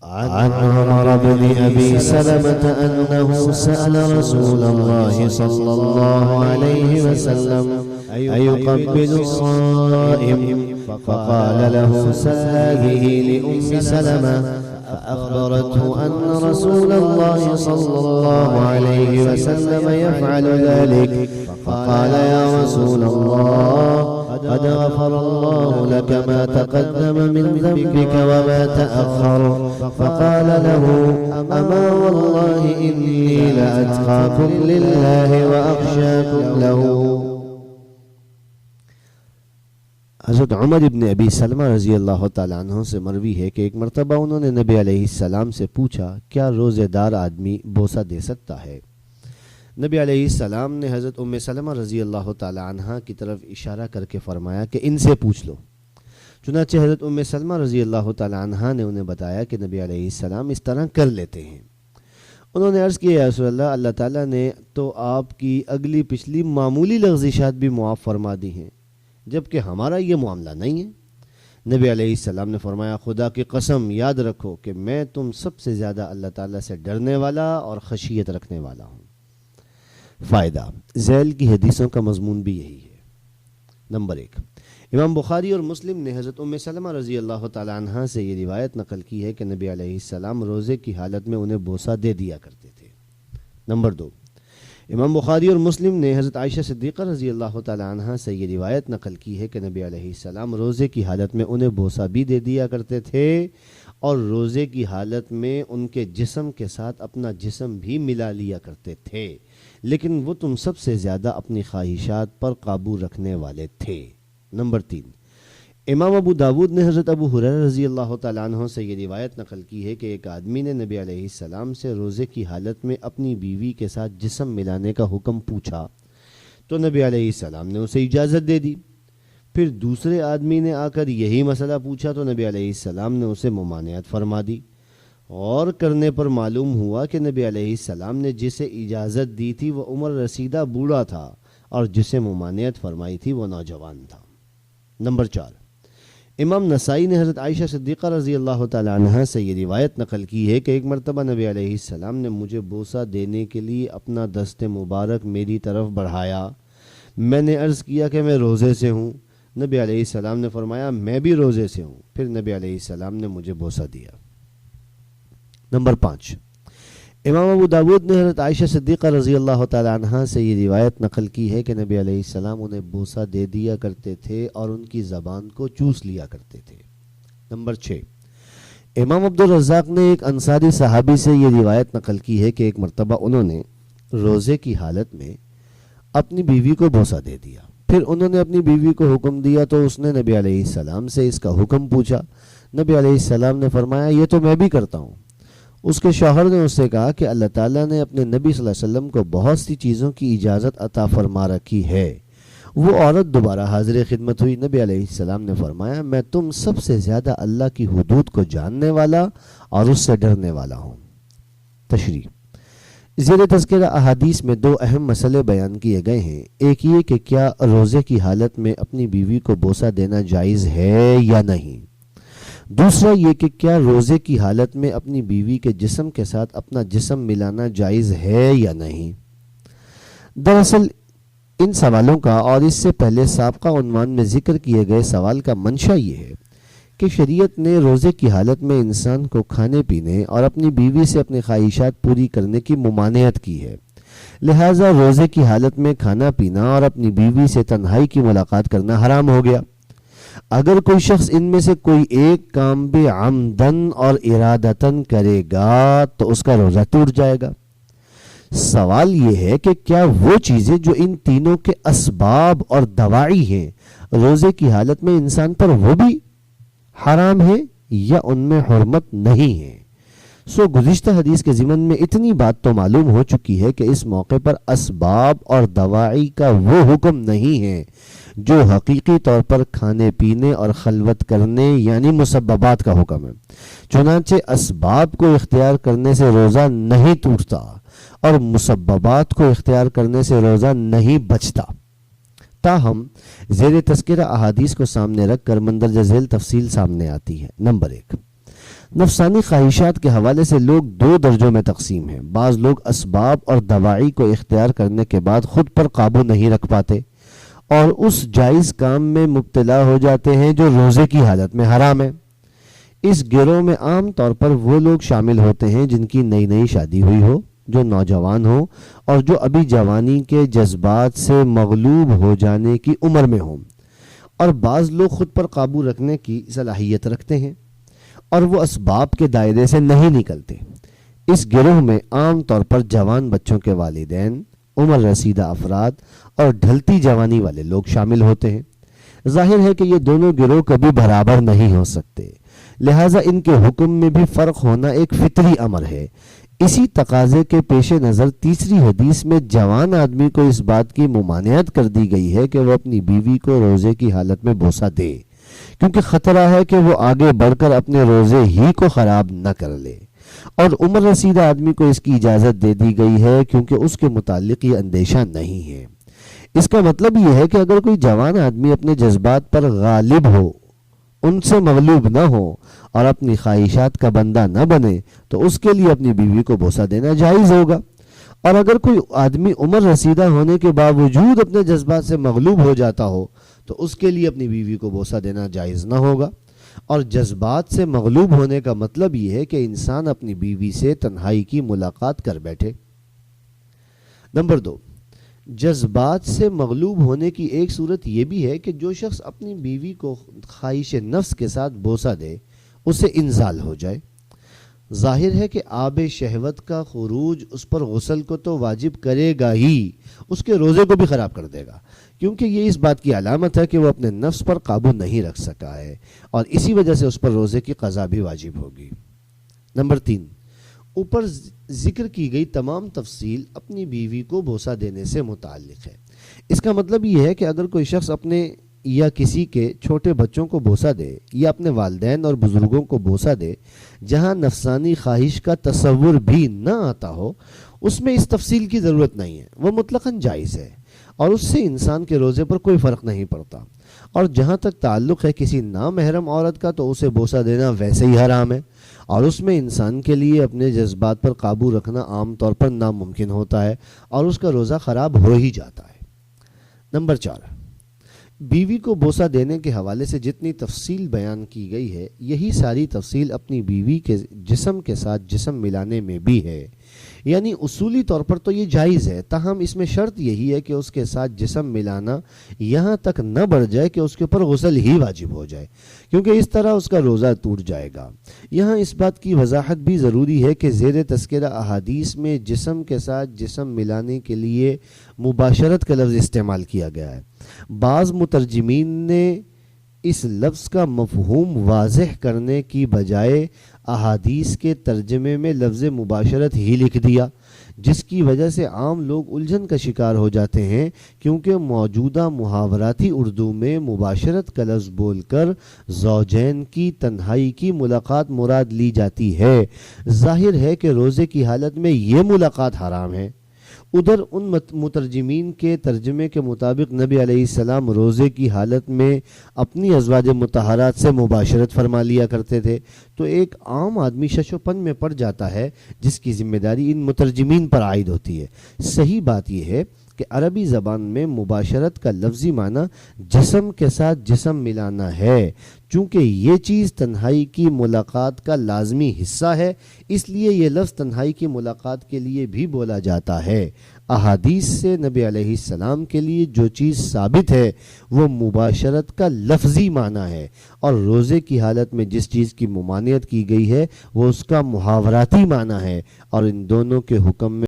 عن عمر بن أبي سلمة أنه سأل رسول الله صلى الله عليه وسلم أيقبل الصائم فقال له سل هذه لأم سلمة فأخبرته أن رسول الله صلى الله عليه وسلم يفعل ذلك فقال يا رسول الله قد غفر الله لك ما تقدم من ذنبك وما تأخر فقال له أما والله إني لأتقاكم لله وأخشاكم له۔ حضرت عمر ابن ابی سلمہ رضی اللہ تعالیٰ عنہ سے مروی ہے کہ ایک مرتبہ انہوں نے نبی علیہ السلام سے پوچھا کیا روزے دار آدمی بوسہ دے سکتا ہے؟ نبی علیہ السلام نے حضرت ام سلمہ رضی اللہ تعالیٰ عنہ کی طرف اشارہ کر کے فرمایا کہ ان سے پوچھ لو۔ چنانچہ حضرت ام سلمہ رضی اللہ تعالیٰ عنہ نے انہیں بتایا کہ نبی علیہ السلام اس طرح کر لیتے ہیں۔ انہوں نے عرض کیا یا رسول اللہ، اللہ تعالیٰ نے تو آپ کی اگلی پچھلی معمولی لغزشات بھی معاف فرما دی ہیں، جبکہ ہمارا یہ معاملہ نہیں ہے۔ نبی علیہ السلام نے فرمایا خدا کی قسم یاد رکھو کہ میں تم سب سے زیادہ اللہ تعالیٰ سے ڈرنے والا اور خشیت رکھنے والا ہوں۔ فائدہ، ذیل کی حدیثوں کا مضمون بھی یہی ہے۔ نمبر 1، امام بخاری اور مسلم نے حضرت ام سلمہ رضی اللہ تعالیٰ عنہ سے یہ روایت نقل کی ہے کہ نبی علیہ السلام روزے کی حالت میں انہیں بوسہ دے دیا کرتے تھے۔ نمبر 2، امام بخاری اور مسلم نے حضرت عائشہ صدیقہ رضی اللہ تعالیٰ عنہ سے یہ روایت نقل کی ہے کہ نبی علیہ السلام روزے کی حالت میں انہیں بوسہ بھی دے دیا کرتے تھے اور روزے کی حالت میں ان کے جسم کے ساتھ اپنا جسم بھی ملا لیا کرتے تھے، لیکن وہ تم سب سے زیادہ اپنی خواہشات پر قابو رکھنے والے تھے۔ نمبر 3، امام ابو داود نے حضرت ابو ہریرہ رضی اللہ تعالیٰ عنہ سے یہ روایت نقل کی ہے کہ ایک آدمی نے نبی علیہ السلام سے روزے کی حالت میں اپنی بیوی کے ساتھ جسم ملانے کا حکم پوچھا تو نبی علیہ السلام نے اسے اجازت دے دی۔ پھر دوسرے آدمی نے آ کر یہی مسئلہ پوچھا تو نبی علیہ السلام نے اسے ممانعت فرما دی، اور کرنے پر معلوم ہوا کہ نبی علیہ السلام نے جسے اجازت دی تھی وہ عمر رسیدہ بوڑھا تھا اور جسے ممانعت فرمائی تھی وہ نوجوان تھا۔ نمبر 4، امام نسائی نے حضرت عائشہ صدیقہ رضی اللہ تعالیٰ عنہ سے یہ روایت نقل کی ہے کہ ایک مرتبہ نبی علیہ السلام نے مجھے بوسہ دینے کے لیے اپنا دست مبارک میری طرف بڑھایا۔ میں نے عرض کیا کہ میں روزے سے ہوں۔ نبی علیہ السلام نے فرمایا میں بھی روزے سے ہوں۔ پھر نبی علیہ السلام نے مجھے بوسہ دیا۔ نمبر 5، امام ابو داود نے حضرت عائشہ صدیقہ رضی اللہ تعالیٰ عنہ سے یہ روایت نقل کی ہے کہ نبی علیہ السلام انہیں بوسہ دے دیا کرتے تھے اور ان کی زبان کو چوس لیا کرتے تھے۔ نمبر 6، امام عبد الرزاق نے ایک انصاری صحابی سے یہ روایت نقل کی ہے کہ ایک مرتبہ انہوں نے روزے کی حالت میں اپنی بیوی کو بوسہ دے دیا۔ پھر انہوں نے اپنی بیوی کو حکم دیا تو اس نے نبی علیہ السلام سے اس کا حکم پوچھا۔ نبی علیہ السلام نے فرمایا یہ تو میں بھی کرتا ہوں۔ اس کے شوہر نے اس سے کہا کہ اللہ تعالیٰ نے اپنے نبی صلی اللہ علیہ وسلم کو بہت سی چیزوں کی اجازت عطا فرما رکھی ہے۔ وہ عورت دوبارہ حاضر خدمت ہوئی۔ نبی علیہ السلام نے فرمایا میں تم سب سے زیادہ اللہ کی حدود کو جاننے والا اور اس سے ڈرنے والا ہوں۔ تشریح، زیر تذکرہ احادیث میں 2 اہم مسئلے بیان کیے گئے ہیں۔ ایک یہ کہ کیا روزے کی حالت میں اپنی بیوی کو بوسہ دینا جائز ہے یا نہیں، دوسرا یہ کہ کیا روزے کی حالت میں اپنی بیوی کے جسم کے ساتھ اپنا جسم ملانا جائز ہے یا نہیں۔ دراصل ان سوالوں کا اور اس سے پہلے سابقہ عنوان میں ذکر کیے گئے سوال کا منشا یہ ہے کہ شریعت نے روزے کی حالت میں انسان کو کھانے پینے اور اپنی بیوی سے اپنی خواہشات پوری کرنے کی ممانعت کی ہے، لہٰذا روزے کی حالت میں کھانا پینا اور اپنی بیوی سے تنہائی کی ملاقات کرنا حرام ہو گیا۔ اگر کوئی شخص ان میں سے کوئی ایک کام بھی عمدن اور ارادتن کرے گا تو اس کا روزہ ٹوٹ جائے گا۔ سوال یہ ہے کہ کیا وہ چیزیں جو ان تینوں کے اسباب اور دواعی ہیں روزے کی حالت میں انسان پر وہ بھی حرام ہیں یا ان میں حرمت نہیں ہے؟ گزشتہ حدیث کے ضمن میں اتنی بات تو معلوم ہو چکی ہے کہ اس موقع پر اسباب اور دواعی کا وہ حکم نہیں ہے جو حقیقی طور پر کھانے پینے اور خلوت کرنے یعنی مسببات کا حکم ہے۔ چنانچہ اسباب کو اختیار کرنے سے روزہ نہیں ٹوٹتا اور مسببات کو اختیار کرنے سے روزہ نہیں بچتا۔ تاہم زیر تذکرہ احادیث کو سامنے رکھ کر مندرجہ ذیل تفصیل سامنے آتی ہے۔ نمبر 1، نفسانی خواہشات کے حوالے سے لوگ دو درجوں میں تقسیم ہیں۔ بعض لوگ اسباب اور دواعی کو اختیار کرنے کے بعد خود پر قابو نہیں رکھ پاتے اور اس جائز کام میں مبتلا ہو جاتے ہیں جو روزے کی حالت میں حرام ہے۔ اس گروہ میں عام طور پر وہ لوگ شامل ہوتے ہیں جن کی نئی نئی شادی ہوئی ہو، جو نوجوان ہوں اور جو ابھی جوانی کے جذبات سے مغلوب ہو جانے کی عمر میں ہوں، اور بعض لوگ خود پر قابو رکھنے کی صلاحیت رکھتے ہیں اور وہ اسباب کے دائرے سے نہیں نکلتے۔ اس گروہ میں عام طور پر جوان بچوں کے والدین، عمر رسیدہ افراد اور ڈھلتی جوانی والے لوگ شامل ہوتے ہیں۔ ظاہر ہے کہ یہ دونوں گروہ کبھی برابر نہیں ہو سکتے، لہٰذا ان کے حکم میں بھی فرق ہونا ایک فطری امر ہے۔ اسی تقاضے کے پیش نظر تیسری حدیث میں جوان آدمی کو اس بات کی ممانعت کر دی گئی ہے کہ وہ اپنی بیوی کو روزے کی حالت میں بوسہ دے، کیونکہ خطرہ ہے کہ وہ آگے بڑھ کر اپنے روزے ہی کو خراب نہ کر لے، اور عمر رسیدہ آدمی کو اس کی اجازت دے دی گئی ہے کیونکہ اس کے متعلق یہ اندیشہ نہیں ہے۔ اس کا مطلب یہ ہے کہ اگر کوئی جوان آدمی اپنے جذبات پر غالب ہو، ان سے مغلوب نہ ہو اور اپنی خواہشات کا بندہ نہ بنے تو اس کے لیے اپنی بیوی کو بوسہ دینا جائز ہوگا، اور اگر کوئی آدمی عمر رسیدہ ہونے کے باوجود اپنے جذبات سے مغلوب ہو جاتا ہو تو اس کے لیے اپنی بیوی کو بوسہ دینا جائز نہ ہوگا۔ اور جذبات سے مغلوب ہونے کا مطلب یہ ہے کہ انسان اپنی بیوی سے تنہائی کی ملاقات کر بیٹھے۔ نمبر 2، جذبات سے مغلوب ہونے کی ایک صورت یہ بھی ہے کہ جو شخص اپنی بیوی کو خواہش نفس کے ساتھ بوسہ دے اسے انزال ہو جائے۔ ظاہر ہے کہ آب شہوت کا خروج اس پر غسل کو تو واجب کرے گا ہی، اس کے روزے کو بھی خراب کر دے گا، کیونکہ یہ اس بات کی علامت ہے کہ وہ اپنے نفس پر قابو نہیں رکھ سکا ہے، اور اسی وجہ سے اس پر روزے کی قضا بھی واجب ہوگی۔ نمبر 3، اوپر ذکر کی گئی تمام تفصیل اپنی بیوی کو بوسہ دینے سے متعلق ہے۔ اس کا مطلب یہ ہے کہ اگر کوئی شخص اپنے یا کسی کے چھوٹے بچوں کو بوسہ دے یا اپنے والدین اور بزرگوں کو بوسہ دے جہاں نفسانی خواہش کا تصور بھی نہ آتا ہو، اس میں اس تفصیل کی ضرورت نہیں ہے، وہ مطلقاً جائز ہے اور اس سے انسان کے روزے پر کوئی فرق نہیں پڑتا۔ اور جہاں تک تعلق ہے کسی نامحرم عورت کا تو اسے بوسہ دینا ویسے ہی حرام ہے، اور اس میں انسان کے لیے اپنے جذبات پر قابو رکھنا عام طور پر ناممکن ہوتا ہے اور اس کا روزہ خراب ہو ہی جاتا ہے۔ نمبر 4، بیوی کو بوسہ دینے کے حوالے سے جتنی تفصیل بیان کی گئی ہے یہی ساری تفصیل اپنی بیوی کے جسم کے ساتھ جسم ملانے میں بھی ہے، یعنی اصولی طور پر تو یہ جائز ہے، تاہم اس میں شرط یہی ہے کہ اس کے ساتھ جسم ملانا یہاں تک نہ بڑھ جائے کہ اس کے اوپر غسل ہی واجب ہو جائے، کیونکہ اس طرح اس کا روزہ ٹوٹ جائے گا۔ یہاں اس بات کی وضاحت بھی ضروری ہے کہ زیر تذکرہ احادیث میں جسم کے ساتھ جسم ملانے کے لیے مباشرت کا لفظ استعمال کیا گیا ہے۔ بعض مترجمین نے اس لفظ کا مفہوم واضح کرنے کی بجائے احادیث کے ترجمے میں لفظ مباشرت ہی لکھ دیا، جس کی وجہ سے عام لوگ الجھن کا شکار ہو جاتے ہیں، کیونکہ موجودہ محاوراتی اردو میں مباشرت کا لفظ بول کر زوجین کی تنہائی کی ملاقات مراد لی جاتی ہے۔ ظاہر ہے کہ روزے کی حالت میں یہ ملاقات حرام ہے۔ ادھر ان مترجمین کے ترجمے کے مطابق نبی علیہ السلام روزے کی حالت میں اپنی ازواج مطہرات سے مباشرت فرما لیا کرتے تھے، تو ایک عام آدمی شش و پن میں پڑ جاتا ہے جس کی ذمہ داری ان مترجمین پر عائد ہوتی ہے۔ صحیح بات یہ ہے کہ عربی زبان میں مباشرت کا لفظی معنی جسم کے ساتھ جسم ملانا ہے، چونکہ یہ چیز تنہائی کی ملاقات کا لازمی حصہ ہے، اس لیے یہ لفظ تنہائی کی ملاقات کے لیے بھی بولا جاتا ہے۔ احادیث سے نبی علیہ السلام کے لیے جو چیز ثابت ہے وہ مباشرت کا لفظی معنی ہے، اور روزے کی حالت میں جس چیز کی ممانعت کی گئی ہے وہ اس کا محاوراتی معنی ہے، اور ان دونوں کے حکم میں